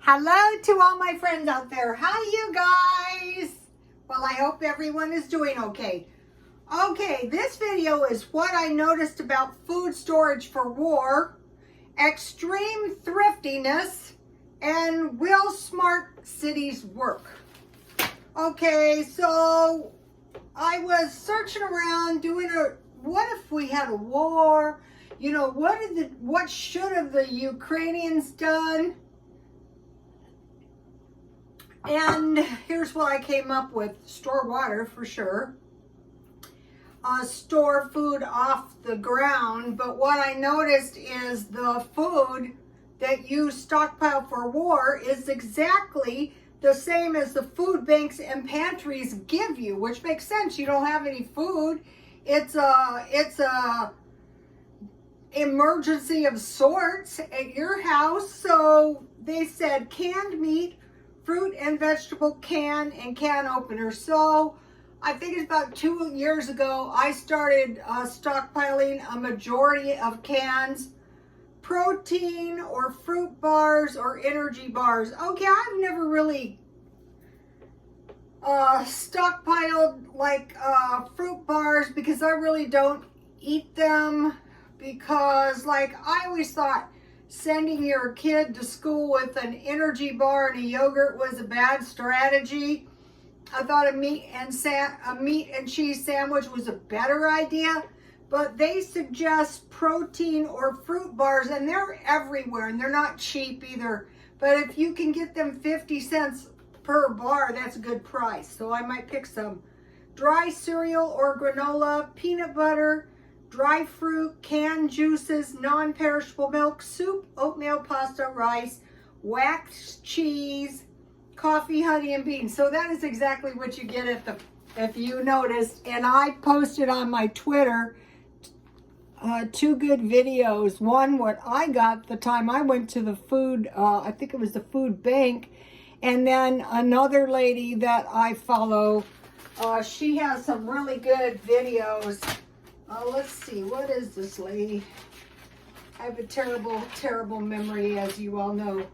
Hello to all my friends out there. Hi, you guys. Well, I hope everyone is doing okay. Okay, this video is what I noticed about food storage for war, extreme thriftiness, and will smart cities work? Okay, so I was searching around doing what if we had a war? You know, what should have the Ukrainians done? And here's what I came up with. Store water for sure. Store food off the ground. But what I noticed is the food that you stockpile for war is exactly the same as the food banks and pantries give you, which makes sense. You don't have any food. It's a emergency of sorts at your house. So they said canned meat, fruit and vegetable can and can opener. So I think it's about 2 years ago, I started stockpiling a majority of cans, protein or fruit bars or energy bars. Okay, I've never really stockpiled like fruit bars because I really don't eat them, because like I always thought sending your kid to school with an energy bar and a yogurt was a bad strategy. I thought a meat and cheese sandwich was a better idea, but they suggest protein or fruit bars, and they're everywhere, and they're not cheap either. But if you can get them 50 cents per bar, that's a good price. So I might pick some. Dry cereal or granola, peanut butter, dry fruit, canned juices, non-perishable milk, soup, oatmeal, pasta, rice, waxed cheese, coffee, honey, and beans. So that is exactly what you get if you noticed. And I posted on my Twitter two good videos. One, what I got the time I went to the food, I think it was the food bank. And then another lady that I follow, she has some really good videos. Let's see, what is this lady? I have a terrible, terrible memory, as you all know.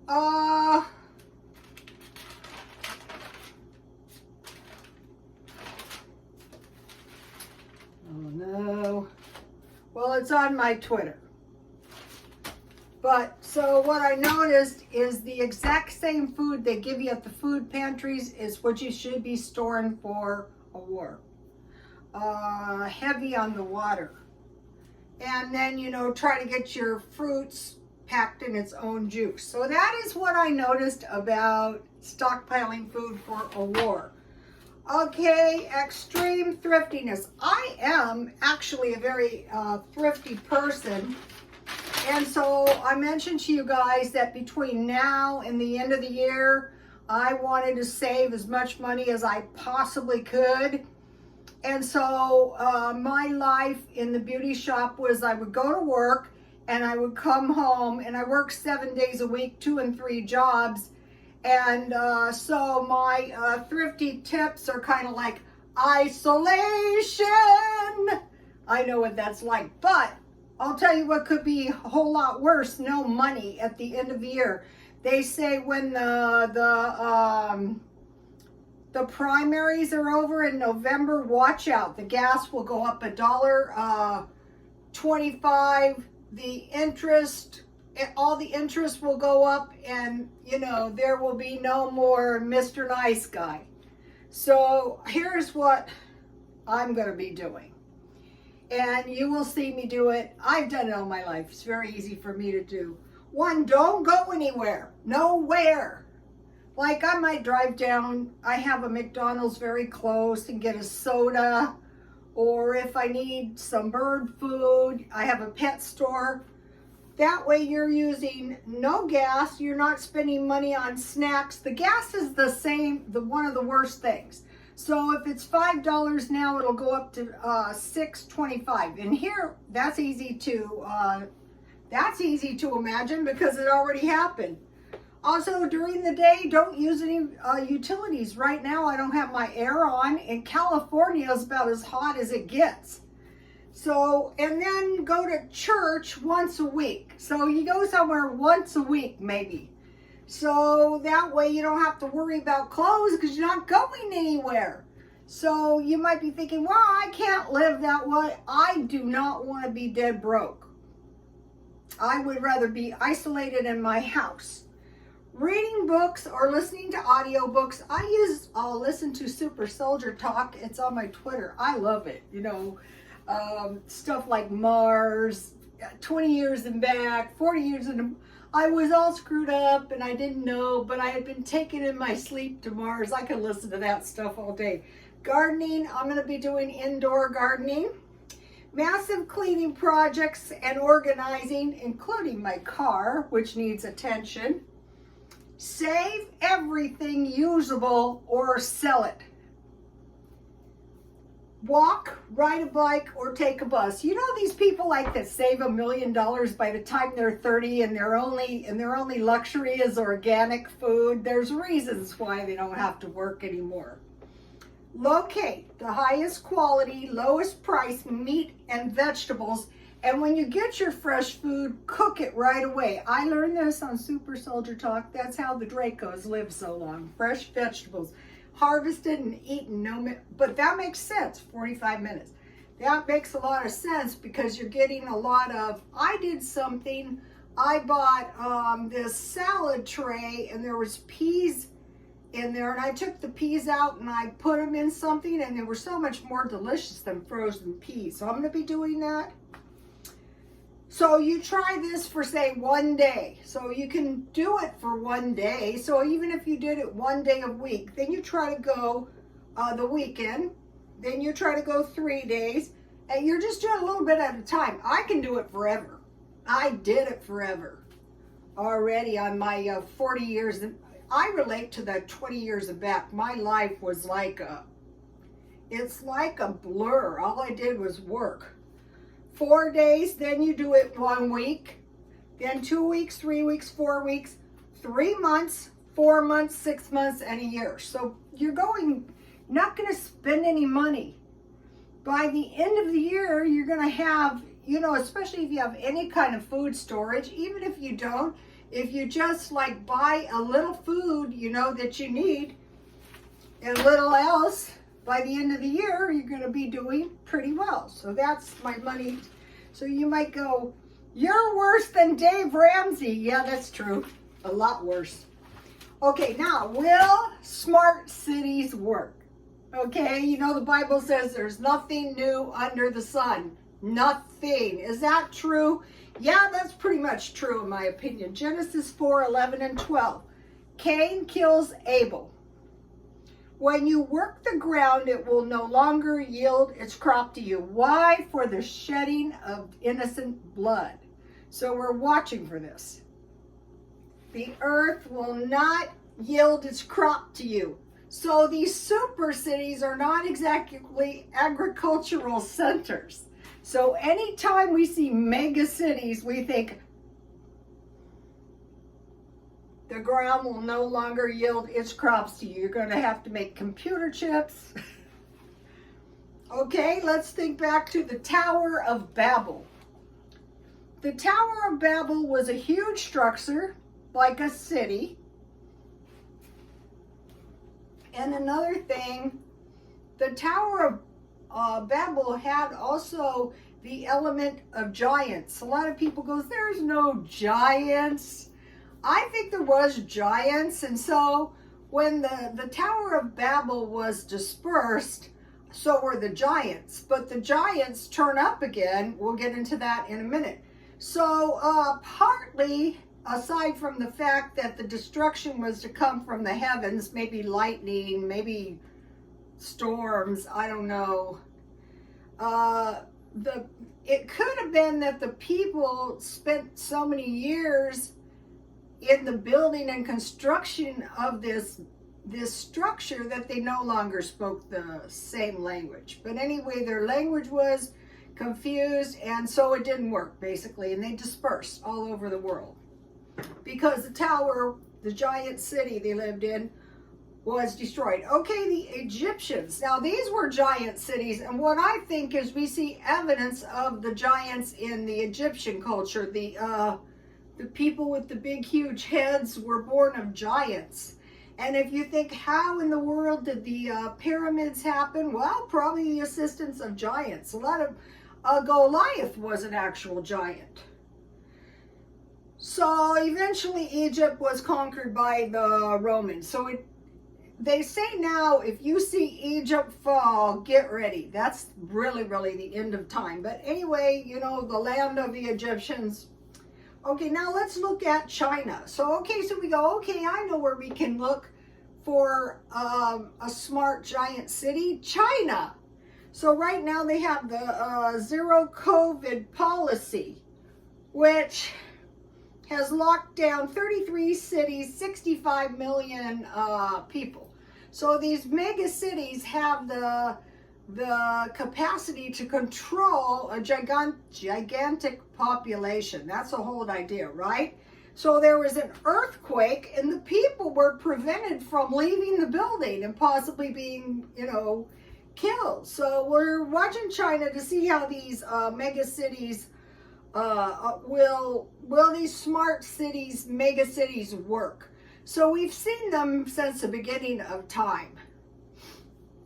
Oh no. Well, it's on my Twitter. But, so what I noticed is the exact same food they give you at the food pantries is what you should be storing for a war. Heavy on the water. And then, you know, try to get your fruits packed in its own juice. So that is what I noticed about stockpiling food for a war. Okay, extreme thriftiness. I am actually a very thrifty person. And so I mentioned to you guys that between now and the end of the year, I wanted to save as much money as I possibly could. And so my life in the beauty shop was I would go to work and I would come home, and I worked 7 days a week, 2 and 3 jobs. And so my thrifty tips are kind of like isolation. I know what that's like, but I'll tell you what could be a whole lot worse: no money at the end of the year. They say when the primaries are over in November, watch out. The gas will go up $1.25. The interest, all the interest will go up, and you know, there will be no more Mr. Nice Guy. So here's what I'm going to be doing. And you will see me do it. I've done it all my life. It's very easy for me to do. One, don't go anywhere. Nowhere. Like I might drive down, I have a McDonald's very close, and get a soda. Or if I need some bird food, I have a pet store. That way you're using no gas. You're not spending money on snacks. The gas is the same, one of the worst things. So if it's $5 now, it'll go up to $6.25. And here, that's easy to imagine because it already happened. Also, during the day, don't use any utilities. Right now, I don't have my air on. In California, it's about as hot as it gets. So, and then go to church once a week. So you go somewhere once a week, maybe. So that way you don't have to worry about clothes because you're not going anywhere. So you might be thinking, well, I can't live that way. I do not want to be dead broke. I would rather be isolated in my house. Reading books or listening to audiobooks. I'll listen to Super Soldier Talk. It's on my Twitter. I love it. Stuff like Mars, 20 years and back, 40 years and I was all screwed up and I didn't know, but I had been taken in my sleep to Mars. I could listen to that stuff all day. Gardening, I'm going to be doing indoor gardening. Massive cleaning projects and organizing, including my car, which needs attention. Save everything usable or sell it. Walk, ride a bike, or take a bus. You know these people like that save $1 million by the time they're 30 and their only luxury is organic food? There's reasons why they don't have to work anymore. Locate the highest quality, lowest price meat and vegetables. And when you get your fresh food, cook it right away. I learned this on Super Soldier Talk. That's how the Dracos live so long. Fresh vegetables. Harvested and eaten, but that makes sense, 45 minutes. That makes a lot of sense because you're getting a lot of, I did something, I bought this salad tray and there was peas in there and I took the peas out and I put them in something and they were so much more delicious than frozen peas. So I'm going to be doing that. So you try this for say 1 day. So you can do it for 1 day. So even if you did it 1 day a week, then you try to go the weekend, then you try to go 3 days, and you're just doing a little bit at a time. I can do it forever. I did it forever already on my 40 years. I relate to the 20 years back. My life was it's like a blur. All I did was work. 4 days, then you do it 1 week, then 2 weeks, 3 weeks, 4 weeks, 3 months, 4 months, 6 months, and a year. So you're not going to spend any money. By the end of the year, you're going to have, especially if you have any kind of food storage, even if you don't, if you just like buy a little food, that you need and little else, by the end of the year, you're going to be doing pretty well. So that's my money. So you might go, you're worse than Dave Ramsey. Yeah, that's true. A lot worse. Okay, now, will smart cities work? Okay, the Bible says there's nothing new under the sun. Nothing. Is that true? Yeah, that's pretty much true in my opinion. Genesis 4:11 and 12. Cain kills Abel. When you work the ground, it will no longer yield its crop to you. Why? For the shedding of innocent blood. So we're watching for this. The earth will not yield its crop to you. So these super cities are not exactly agricultural centers. So anytime we see mega cities, we think, the ground will no longer yield its crops to you. You're going to have to make computer chips. Okay, let's think back to the Tower of Babel. The Tower of Babel was a huge structure, like a city. And another thing, the Tower of Babel had also the element of giants. A lot of people go, there's no giants. I think there was giants, and so when the Tower of Babel was dispersed, so were the giants. But the giants turn up again. We'll get into that in a minute. So partly, aside from the fact that the destruction was to come from the heavens, maybe lightning, maybe storms, I don't know. It could have been that the people spent so many years in the building and construction of this structure that they no longer spoke the same language. But anyway, their language was confused, and so it didn't work, basically, and they dispersed all over the world. Because the tower, the giant city they lived in, was destroyed. Okay, the Egyptians. Now, these were giant cities, and what I think is we see evidence of the giants in the Egyptian culture. the people with the big, huge heads were born of giants. And if you think, how in the world did the pyramids happen? Well, probably the assistance of giants. A lot of Goliath was an actual giant. So eventually Egypt was conquered by the Romans. So they say now, if you see Egypt fall, get ready. That's really, really the end of time. But anyway, you know, the land of the Egyptians. Okay, now let's look at China. So, okay, so we go, okay, I know where we can look for a smart giant city, China. So right now they have the zero COVID policy, which has locked down 33 cities, 65 million people. So these mega cities have the capacity to control a gigantic population. That's the whole idea, right? So there was an earthquake and the people were prevented from leaving the building and possibly being, you know, killed. So we're watching China to see how these mega cities will these smart cities, mega cities work. So we've seen them since the beginning of time.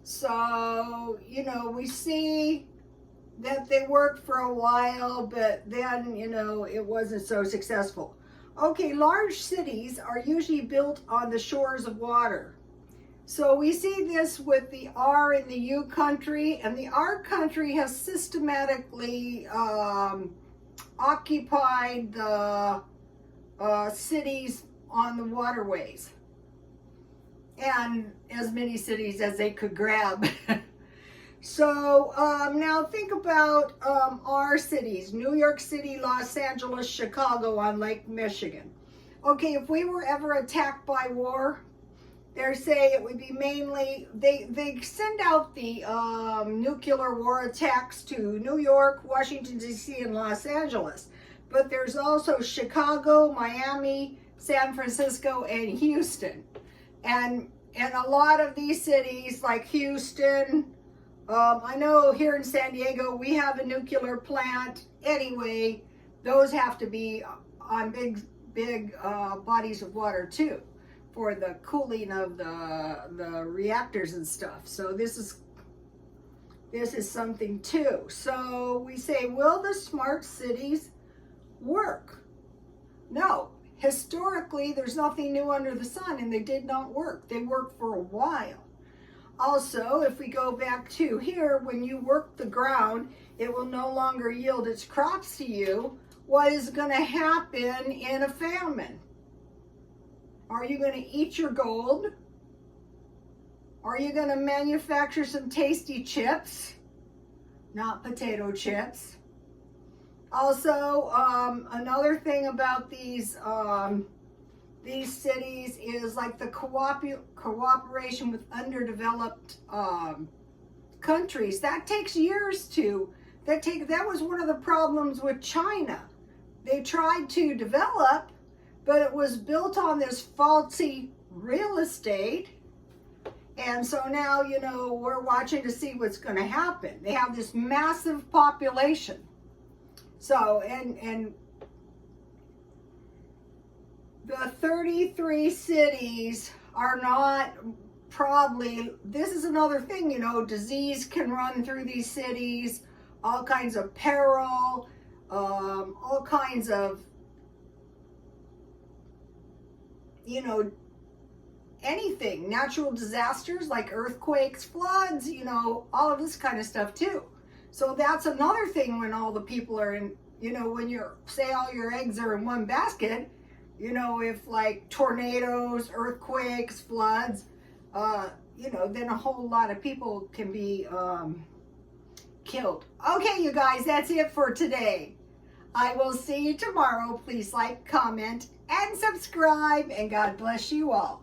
So, you know, we see that they worked for a while, but then, you know, it wasn't so successful. Okay, large cities are usually built on the shores of water. So we see this with the R in the U country, and the R country has systematically occupied the cities on the waterways, and as many cities as they could grab. So now think about our cities, New York City, Los Angeles, Chicago on Lake Michigan. Okay, if we were ever attacked by war, they say it would be mainly, they send out the nuclear war attacks to New York, Washington, D.C., and Los Angeles. But there's also Chicago, Miami, San Francisco, and Houston. And a lot of these cities, like Houston, I know here in San Diego, we have a nuclear plant. Anyway, those have to be on big bodies of water too, for the cooling of the reactors and stuff. So this is something too. So we say, will the smart cities work? No. Historically, there's nothing new under the sun, and they did not work. They worked for a while. Also, if we go back to here, when you work the ground, it will no longer yield its crops to you. What is going to happen in a famine? Are you going to eat your gold? Are you going to manufacture some tasty chips? Not potato chips. Also, another thing about these cities is like the cooperation with underdeveloped countries. That takes years to, that was one of the problems with China. They tried to develop, but it was built on this faulty real estate. And so now, you know, we're watching to see what's going to happen. They have this massive population. So, and the 33 cities are not probably, this is another thing, you know, disease can run through these cities, all kinds of peril, all kinds of, you know, anything, natural disasters like earthquakes, floods, you know, all of this kind of stuff too. So that's another thing when all the people are in, you know, when you're, say all your eggs are in one basket, you know, if like tornadoes, earthquakes, floods, you know, then a whole lot of people can be killed. Okay, you guys, that's it for today. I will see you tomorrow. Please like, comment, and subscribe, and God bless you all.